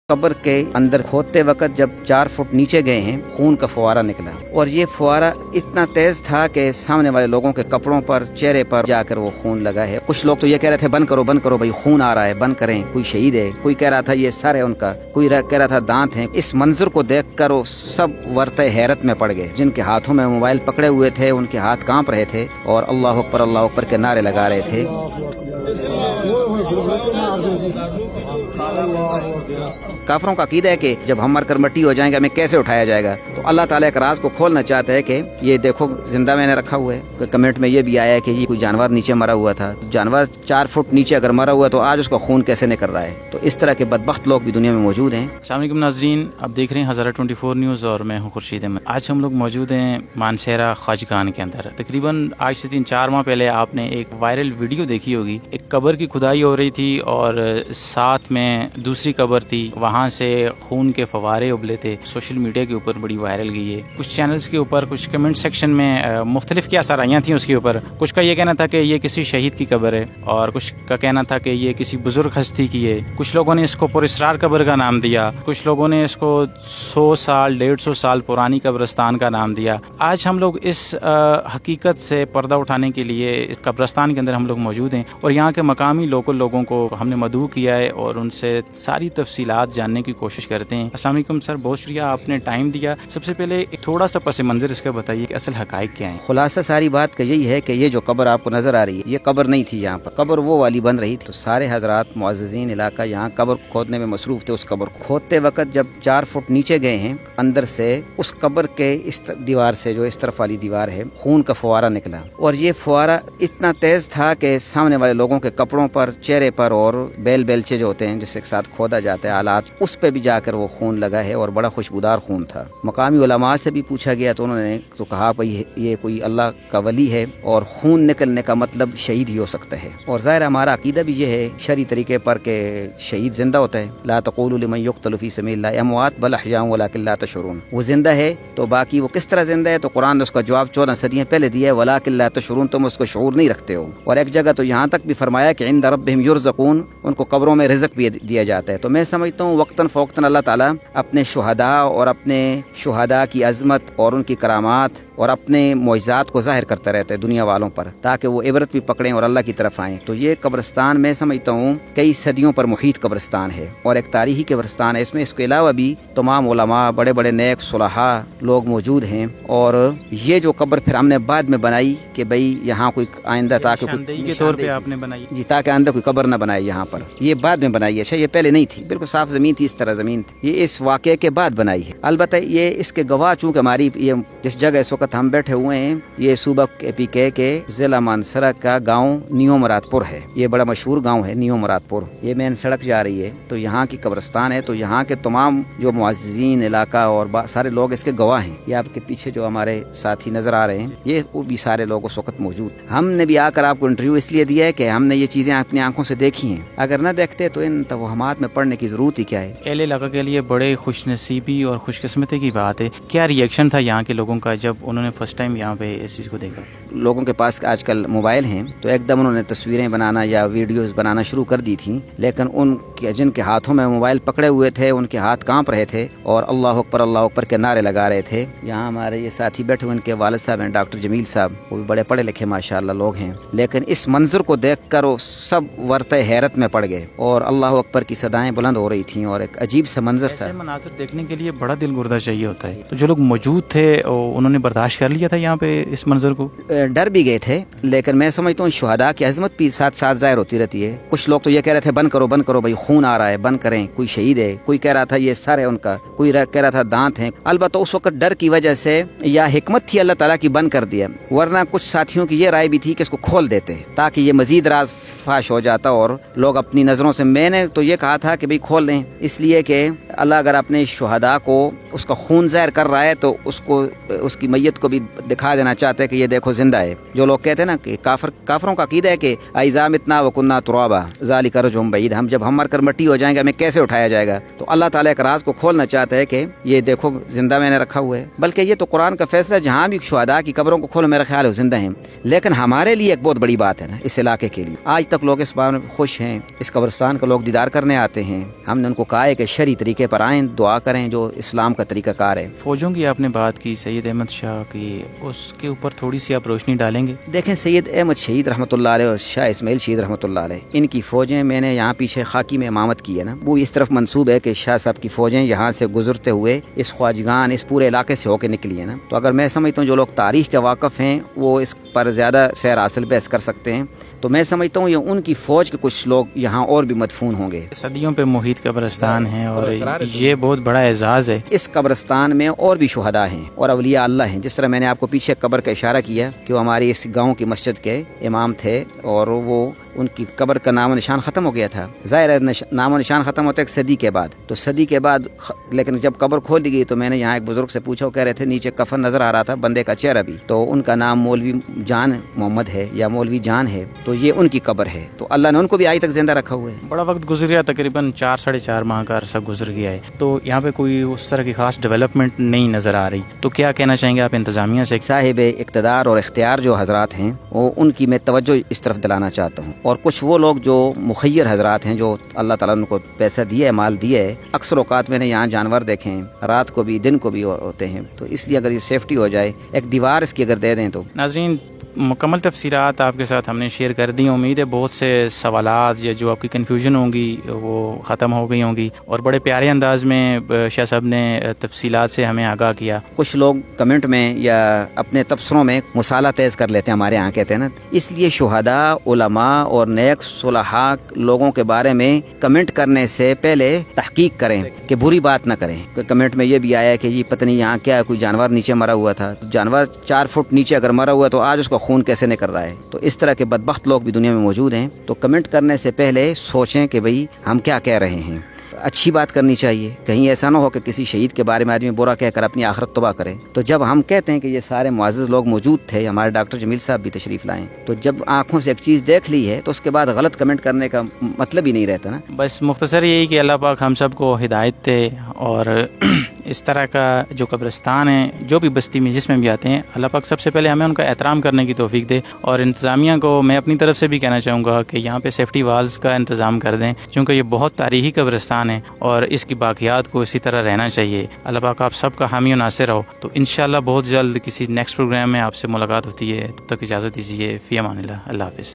قبر کے اندر کھودتے وقت جب 4 فٹ نیچے گئے ہیں خون کا فوارہ نکلا، اور یہ فوارہ اتنا تیز تھا کہ سامنے والے لوگوں کے کپڑوں پر، چہرے پر جا کر وہ خون لگا ہے۔ کچھ لوگ تو یہ کہہ رہے تھے بند کرو بھائی خون آ رہا ہے، بند کریں، کوئی شہید ہے، کوئی کہہ رہا تھا یہ سر ہے ان کا، کوئی کہہ رہا تھا دانت ہیں۔ اس منظر کو دیکھ کر وہ سب ورطہ حیرت میں پڑ گئے۔ جن کے ہاتھوں میں موبائل پکڑے ہوئے تھے ان کے ہاتھ کانپ رہے تھے اور اللہ اکبر کے نعرے لگا رہے تھے۔ کافروں کا عقیدہ ہے کہ جب ہم مر کر مٹی ہو جائیں گے ہمیں کیسے اٹھایا جائے گا، تو اللہ تعالیٰ ایک راز کو کھولنا چاہتا ہے کہ یہ دیکھو زندہ میں نے رکھا ہوا ہے۔ کوئی کمنٹ میں یہ بھی آیا ہے کہ یہ کوئی جانور نیچے مرا ہوا تھا، جانور 4 فٹ نیچے اگر مرا ہوا تو آج اس کا خون کیسے نکل رہا ہے؟ تو اس طرح کے بدبخت لوگ بھی دنیا میں موجود ہیں۔ السلام علیکم ناظرین، آپ دیکھ رہے ہیں ہزارہ 24 نیوز اور میں ہوں خورشید احمد۔ آج ہم لوگ موجود ہیں مانسہرہ خواجگان کے اندر۔ تقریباً آج سے 3-4 ماہ پہلے آپ نے ایک وائرل ویڈیو دیکھی ہوگی، ایک قبر کی کھدائی ہو رہی تھی اور ساتھ میں دوسری قبر تھی، وہاں سے خون کے فوارے ابلے تھے۔ سوشل میڈیا کے اوپر بڑی وائرل گئی ہے، کچھ چینلز کے اوپر، کچھ کمنٹ سیکشن میں مختلف کیا سرائیاں تھیں اس کے اوپر۔ کچھ کا یہ کہنا تھا کہ یہ کسی شہید کی قبر ہے، اور کچھ کا کہنا تھا کہ یہ کسی بزرگ ہستی کی ہے۔ کچھ لوگوں نے اس کو پراسرار قبر کا نام دیا، کچھ لوگوں نے اس کو 100 سال 150 سال پرانی قبرستان کا نام دیا۔ آج ہم لوگ اس حقیقت سے پردہ اٹھانے کے لیے اس قبرستان کے اندر ہم لوگ موجود ہیں، اور یہاں کے مقامی لوکل لوگوں کو ہم نے مدعو کیا ہے اور ان سے ساری تفصیلات جاننے کی کوشش کرتے ہیں۔ السلام علیکم سر، بہت شکریہ آپ نے ٹائم دیا۔ سب سے پہلے ایک تھوڑا سا پس منظر اس کا بتائیے کہ اصل حقائق کیا ہیں؟ خلاصہ ساری بات کا یہی ہے کہ یہ جو قبر آپ کو نظر آ رہی ہے یہ قبر نہیں تھی، یہاں پر قبر وہ والی بن رہی تھی۔ تو سارے حضرات معززین علاقہ یہاں قبر کھودنے میں مصروف تھے۔ اس قبر کو کھودتے وقت جب 4 فٹ نیچے گئے ہیں اندر سے اس قبر کے اس دیوار سے، جو اس طرف والی دیوار ہے، خون کا فوارہ نکلا، اور یہ فوارہ اتنا تیز تھا کہ سامنے والے لوگوں کے کپڑوں پر، چہرے پر اور بیلچے جو ہوتے ہیں جس کے ساتھ کھودا جاتا ہے آلات، اس پہ بھی جا کر وہ خون لگا ہے اور بڑا خوشبودار خون تھا۔ مقامی علماء سے بھی پوچھا گیا تو انہوں نے تو کہا بھائی یہ کوئی اللہ کا ولی ہے اور خون نکلنے کا مطلب شہید ہی ہو سکتا ہے۔ اور ظاہر ہمارا عقیدہ بھی یہ ہے شرعی طریقے پر کہ شہید زندہ ہوتا ہے۔ لا تقولوا لمن يقتل في سبيل الله اموات بل احياء ولكن لا تشعرون۔ وہ زندہ ہے، تو باقی وہ کس طرح زندہ ہے تو قرآن نے اس کا جواب 14 صدیاں پہلے دیا ہے، ولكن لا تشعرون، تم اس کو شعور نہیں رکھتے ہو۔ اور ایک جگہ تو یہاں تک بھی فرمایا کہ عند ربهم يرزقون، ان کو قبروں میں رزق بھی دیا جاتا ہے۔ تو میں سمجھتا ہوں وقتاً فوقتاً اللہ تعالیٰ اپنے شہداء اور اپنے شہداء کی عظمت اور ان کی کرامات اور اپنے معجزات کو ظاہر کرتا رہتا ہے دنیا والوں پر، تاکہ وہ عبرت بھی پکڑیں اور اللہ کی طرف آئیں۔ تو یہ قبرستان میں سمجھتا ہوں کئی صدیوں پر محیط قبرستان ہے اور ایک تاریخی قبرستان ہے۔ اس کے علاوہ بھی تمام علماء، بڑے بڑے نیک صلحاء لوگ موجود ہیں، اور یہ جو قبر پھر ہم نے بعد میں بنائی کہ بھئی یہاں کوئی آئندہ تاکہ نشاندہی کے طور پہ آپ نے بنائی جی، تاکہ آئندہ کوئی قبر نہ بنائے یہاں پر۔ یہ بعد میں بنائی ہے، اچھا یہ پہلے نہیں تھی، بالکل صاف زمین تھی، اس طرح زمین تھی، یہ اس واقعے کے بعد بنائی ہے۔ البتہ یہ اس کے گواہ چونکہ ہماری یہ جس جگہ اس وقت ہم بیٹھے ہوئے ہیں یہ صوبہ PK کے ضلع مانسہرہ کا گاؤں نیو مراد پور ہے۔ یہ بڑا مشہور گاؤں ہے نیو مراد پور، یہ مین سڑک جا رہی ہے، تو یہاں کی قبرستان ہے۔ تو یہاں کے تمام جو معززین علاقہ اور سارے لوگ اس کے گواہ ہیں۔ یہ آپ کے پیچھے جو ہمارے ساتھی نظر آ رہے ہیں یہ وہ بھی سارے لوگ اس وقت موجود۔ ہم نے بھی آ کر آپ کو انٹرویو اس لیے دیا ہے کہ ہم نے یہ چیزیں اپنی آنکھوں سے دیکھی ہیں، اگر نہ دیکھتے تو ان توہمات میں پڑھنے کی ضرورت ہی کیا ہے۔ اہل علاقہ کے لیے بڑے خوش نصیبی اور خوش قسمتی کی بات ہے۔ کیا ریئیکشن تھا یہاں کے لوگوں کا جب انہوں نے فرسٹ ٹائم یہاں پہ اس چیز کو دیکھا؟ لوگوں کے پاس آج کل موبائل ہیں تو ایک دم انہوں نے تصویریں بنانا یا ویڈیوز بنانا شروع کر دی تھیں، لیکن ان کے جن کے ہاتھوں میں موبائل پکڑے ہوئے تھے ان کے ہاتھ کانپ رہے تھے اور اللہ اکبر کے نعرے لگا رہے تھے۔ یہاں ہمارے یہ ساتھی بیٹھے ہوئے ان کے والد صاحب ہیں ڈاکٹر جمیل صاحب، وہ بھی بڑے پڑھے لکھے ماشاءاللہ لوگ ہیں، لیکن اس منظر کو دیکھ کر وہ سب ورطہ حیرت میں پڑ گئے اور اللہ اکبر کی صدائیں بلند ہو رہی تھیں اور ایک عجیب سا منظر تھا۔ ایسے مناظر دیکھنے کے لیے بڑا دل گردہ چاہیے ہوتا ہے، تو جو لوگ موجود تھے انہوں نے برداشت کر لیا تھا یہاں پہ اس منظر کو؟ ڈر بھی گئے تھے، لیکن میں سمجھتا ہوں شہداء کی عظمت بھی ساتھ ساتھ ظاہر ہوتی رہتی ہے۔ کچھ لوگ تو یہ کہہ رہے تھے بند کرو بھائی خون آ رہا ہے، بند کریں، کوئی شہید ہے، کوئی کہہ رہا تھا یہ سر ہے ان کا، کوئی کہہ رہا تھا دانت ہیں۔ البتہ اس وقت ڈر کی وجہ سے یا حکمت تھی اللہ تعالیٰ کی بند کر دیا، ورنہ کچھ ساتھیوں کی یہ رائے بھی تھی کہ اس کو کھول دیتے تاکہ یہ مزید راز فاش ہو جاتا اور لوگ اپنی نظروں سے۔ میں نے تو یہ کہا تھا کہ بھئی کھول دیں، اس لیے کہ اللہ اگر اپنے شہداء کو اس کا خون ظاہر کر رہا ہے تو اس کو اس کی میت میت کو بھی دکھا دینا چاہتے ہیں کہ یہ دیکھو زندہ ہے. جو لوگ کہتے ہیں نا کہ کافروں کا عقیدہ ہے کہ اذا متنا وکنا ترابا ذالک رجعٌ بعید، جب ہم مر کر مٹی ہو جائیں گے ہمیں کیسے اٹھایا جائے گا. تو اللہ تعالیٰ ایک راز کو کھولنا چاہتا ہے کہ یہ دیکھو زندہ میں نے رکھا ہوا ہے. بلکہ یہ تو قرآن کا فیصلہ ہے، جہاں بھی شہداء کی قبروں کو کھولو میرا خیال ہے زندہ ہیں. لیکن ہمارے لیے ایک بہت بڑی بات ہے نا اس علاقے کے لیے، آج تک لوگ اس بارے میں خوش ہیں، اس قبرستان کا لوگ دیدار کرنے آتے ہیں. ہم نے ان کو کہا ہے کہ شرعی طریقے پر آئیں، دعا کریں جو اسلام کا طریقہ کار ہے. فوجوں کی آپ نے بات کی، سید احمد شاہ کی، اس کے اوپر تھوڑی سی آپ روشنی ڈالیں گے؟ دیکھیں سید احمد شہید رحمۃ اللہ علیہ اور شاہ اسماعیل شہید رحمۃ اللہ علیہ، ان کی فوجیں میں نے یہاں پیچھے خاکی میں امامت کی ہے نا، وہ اس طرف منسوب ہے کہ شاہ صاحب کی فوجیں یہاں سے گزرتے ہوئے اس خواجگان اس پورے علاقے سے ہو کے نکلی ہے نا. تو اگر میں سمجھتا ہوں جو لوگ تاریخ کے واقف ہیں وہ اس پر زیادہ سیر حاصل بحث کر سکتے ہیں. تو میں سمجھتا ہوں یہ ان کی فوج کے کچھ لوگ یہاں اور بھی مدفون ہوں گے. صدیوں پہ محیط قبرستان ہے اور یہ بہت بڑا اعزاز ہے. اس قبرستان میں اور بھی شہداء ہیں اور اولیاء اللہ ہیں. جس طرح میں نے آپ کو پیچھے قبر کا اشارہ کیا کہ وہ ہماری اس گاؤں کی مسجد کے امام تھے اور وہ ان کی قبر کا نام و نشان ختم ہو گیا تھا. ظاہر ہے نام و نشان ختم ہوتا ہے ایک صدی کے بعد. تو صدی کے بعد لیکن جب قبر کھول دی گئی تو میں نے یہاں ایک بزرگ سے پوچھا، وہ کہہ رہے تھے نیچے کفن نظر آ رہا تھا، بندے کا چہرہ بھی. تو ان کا نام مولوی جان محمد ہے یا مولوی جان ہے. تو یہ ان کی قبر ہے. تو اللہ نے ان کو بھی آج تک زندہ رکھا ہوا ہے. بڑا وقت گزر گیا، تقریباً 4-4.5 ماہ کا عرصہ گزر گیا ہے. تو یہاں پہ کوئی اس طرح کی خاص ڈیولپمنٹ نہیں نظر آ رہی. تو کیا کہنا چاہیں گے آپ انتظامیہ سے؟ صاحب اقتدار اور اختیار جو حضرات ہیں وہ ان کی میں توجہ اس طرف دلانا چاہتا ہوں. اور کچھ وہ لوگ جو مخیر حضرات ہیں جو اللہ تعالیٰ نے ان کو پیسہ دیا ہے، مال دیا ہے. اکثر اوقات میں نے یہاں جانور دیکھے ہیں، رات کو بھی دن کو بھی ہوتے ہیں. تو اس لیے اگر یہ سیفٹی ہو جائے، ایک دیوار اس کی اگر دے دیں تو. ناظرین، مکمل تفصیلات آپ کے ساتھ ہم نے شیئر کر دی. امید ہے بہت سے سوالات یا جو آپ کی کنفیوژن ہوں گی وہ ختم ہو گئی ہوں گی اور بڑے پیارے انداز میں شاہ صاحب نے تفصیلات سے ہمیں آگاہ کیا. کچھ لوگ کمنٹ میں یا اپنے تبصروں میں مسالہ تیز کر لیتے ہیں، ہمارے یہاں کہتے ہیں نا. اس لیے شہداء، علماء اور نیک صلحاء لوگوں کے بارے میں کمنٹ کرنے سے پہلے تحقیق کریں کہ بری بات نہ کریں. کمنٹ میں یہ بھی آیا کہ یہ پتہ نہیں یہاں کیا کوئی جانور نیچے مرا ہوا تھا. جانور 4 فٹ نیچے اگر مرا ہوا تو آج اس کو خون کیسے نکل رہا ہے. تو اس طرح کے بدبخت لوگ بھی دنیا میں موجود ہیں. تو کمنٹ کرنے سے پہلے سوچیں کہ بھئی ہم کیا کہہ رہے ہیں. اچھی بات کرنی چاہیے، کہیں ایسا نہ ہو کہ کسی شہید کے بارے میں آدمی برا کہہ کر اپنی آخرت تباہ کرے. تو جب ہم کہتے ہیں کہ یہ سارے معزز لوگ موجود تھے، ہمارے ڈاکٹر جمیل صاحب بھی تشریف لائیں، تو جب آنکھوں سے ایک چیز دیکھ لی ہے تو اس کے بعد غلط کمنٹ کرنے کا مطلب ہی نہیں رہتا نا. بس مختصر یہی کہ اللہ پاک ہم سب کو ہدایت دے اور اس طرح کا جو قبرستان ہے جو بھی بستی میں جس میں بھی آتے ہیں، اللہ پاک سب سے پہلے ہمیں ان کا احترام کرنے کی توفیق دے. اور انتظامیہ کو میں اپنی طرف سے بھی کہنا چاہوں گا کہ یہاں پہ سیفٹی والز کا انتظام کر دیں، چونکہ یہ بہت تاریخی قبرستان ہے اور اس کی باقیات کو اسی طرح رہنا چاہیے. اللہ پاک آپ سب کا حامی و ناصر ہو. تو انشاءاللہ بہت جلد کسی نیکسٹ پروگرام میں آپ سے ملاقات ہوتی ہے. تب تک اجازت دیجیے. فی امان اللہ. اللہ حافظ.